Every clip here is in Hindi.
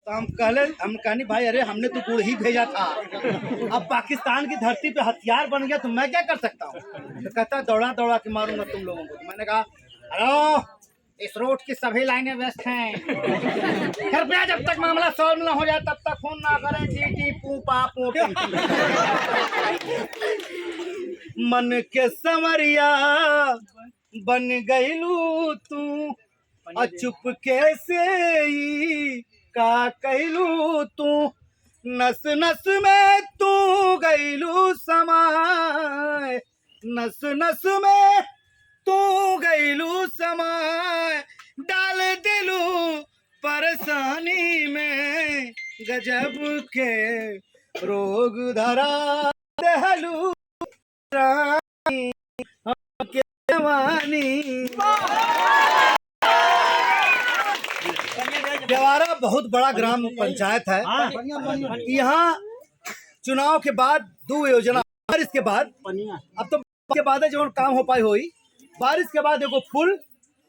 तो हम कहनी भाई अरे हमने तो गुड़ ही भेजा था, अब पाकिस्तान की धरती पे हथियार बन गया तो मैं क्या कर सकता हूँ। तो कहता दौड़ा दौड़ा के मारूंगा तुम लोगों को। तो मैंने कहा हेलो, इस रोड की सभी लाइनें व्यस्त हैं, कृपया जब तक मामला सॉल्व न हो जाए तब तक फोन ना करें। टी टी पू पा पू टी। मन के संवरिया बन गईलू तू, चुप कैसे ही का कहलू तू, नस नस में तू गईलू समाय, नस नस में तू गईलू समाय, डाल दिलू परेशानी में, गजब के रोग धरा दहलू रानी के जवानी। देवारा बहुत बड़ा ग्राम पंचायत है। यहाँ चुनाव के बाद 2 योजना, बारिश के बाद, अब तो के बाद है जो काम हो पाई हुई, बारिश के बाद एगो पुल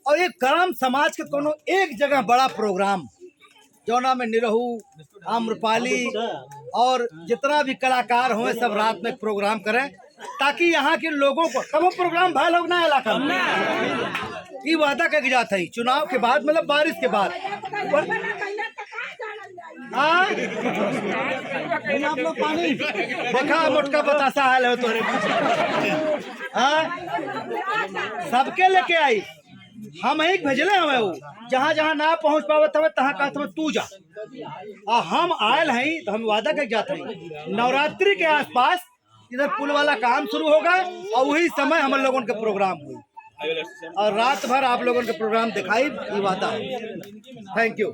और एक ग्राम समाज के कोनो एक जगह बड़ा प्रोग्राम, जौना में निरहू, आम्रपाली और जितना भी कलाकार हुए सब रात में प्रोग्राम करें, ताकि यहाँ के लोगों को कब प्रोग्राम भाई लोग ना इलाका में ये वादा करके जाता है चुनाव के बाद, मतलब बारिश के बाद। पानी देखा मोटका बतासा हाल है तोरे, सबके लेके आई, हम ही भेजले हमें वो जहाँ जहाँ ना पहुँच पावत हमें तहाँ कहते तू जा, और हम आयल हैं तो हम वादा करके जाते हैं नवरात्रि के आसपास इधर पुल वाला काम शुरू होगा और वही समय हम लोगों के प्रोग्राम हुई और रात भर आप लोगों के प्रोग्राम दिखाई, ये वादा है। Thank you.